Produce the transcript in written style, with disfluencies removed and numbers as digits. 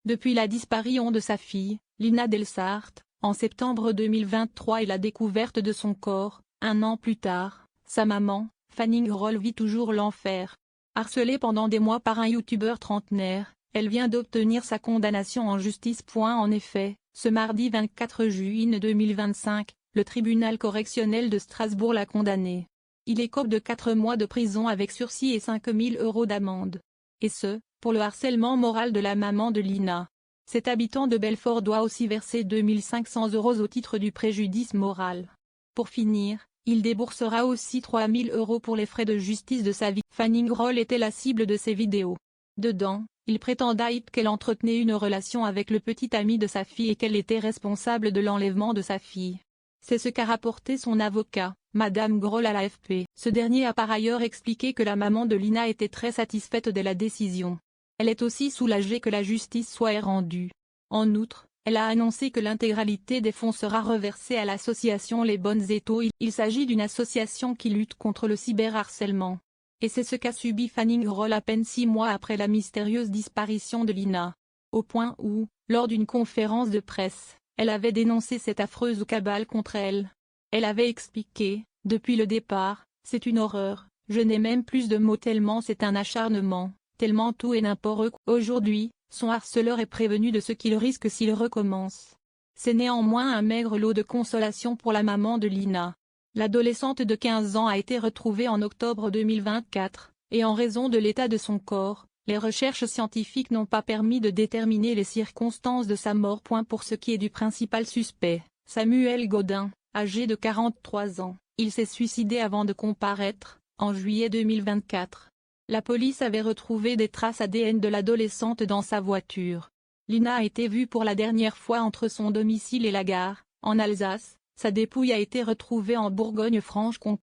Depuis la disparition de sa fille, Lina Delsart, en septembre 2023 et la découverte de son corps, un an plus tard, sa maman, Fanning Groll vit toujours l'enfer. Harcelée pendant des mois par un youtubeur trentenaire, elle vient d'obtenir sa condamnation en justice. En effet, ce mardi 24 juin 2025, le tribunal correctionnel de Strasbourg l'a condamné. Il écope de 4 mois de prison avec sursis et 5 000 € d'amende. Et ce, pour le harcèlement moral de la maman de Lina. Cet habitant de Belfort doit aussi verser 2 500 € au titre du préjudice moral. Pour finir, il déboursera aussi 3 000 € pour les frais de justice de sa vie. Fanning Groll était la cible de ses vidéos. Dedans, il prétendait qu'elle entretenait une relation avec le petit ami de sa fille et qu'elle était responsable de l'enlèvement de sa fille. C'est ce qu'a rapporté son avocat, Madame Groll à l'AFP. Ce dernier a par ailleurs expliqué que la maman de Lina était très satisfaite de la décision. Elle est aussi soulagée que la justice soit rendue. En outre, elle a annoncé que l'intégralité des fonds sera reversée à l'association Les Bonnes Étoiles. Il s'agit d'une association qui lutte contre le cyberharcèlement. Et c'est ce qu'a subi Fanning Groll à peine 6 mois après la mystérieuse disparition de Lina. Au point où, lors d'une conférence de presse, elle avait dénoncé cette affreuse cabale contre elle. Elle avait expliqué, depuis le départ, c'est une horreur, je n'ai même plus de mots tellement c'est un acharnement, tellement tout et n'importe quoi. Aujourd'hui, son harceleur est prévenu de ce qu'il risque s'il recommence. C'est néanmoins un maigre lot de consolation pour la maman de Lina. L'adolescente de 15 ans a été retrouvée en octobre 2024, et en raison de l'état de son corps, les recherches scientifiques n'ont pas permis de déterminer les circonstances de sa mort. Pour ce qui est du principal suspect, Samuel Godin, âgé de 43 ans, il s'est suicidé avant de comparaître, en juillet 2024. La police avait retrouvé des traces ADN de l'adolescente dans sa voiture. Lina a été vue pour la dernière fois entre son domicile et la gare, en Alsace. Sa dépouille a été retrouvée en Bourgogne-Franche-Comté.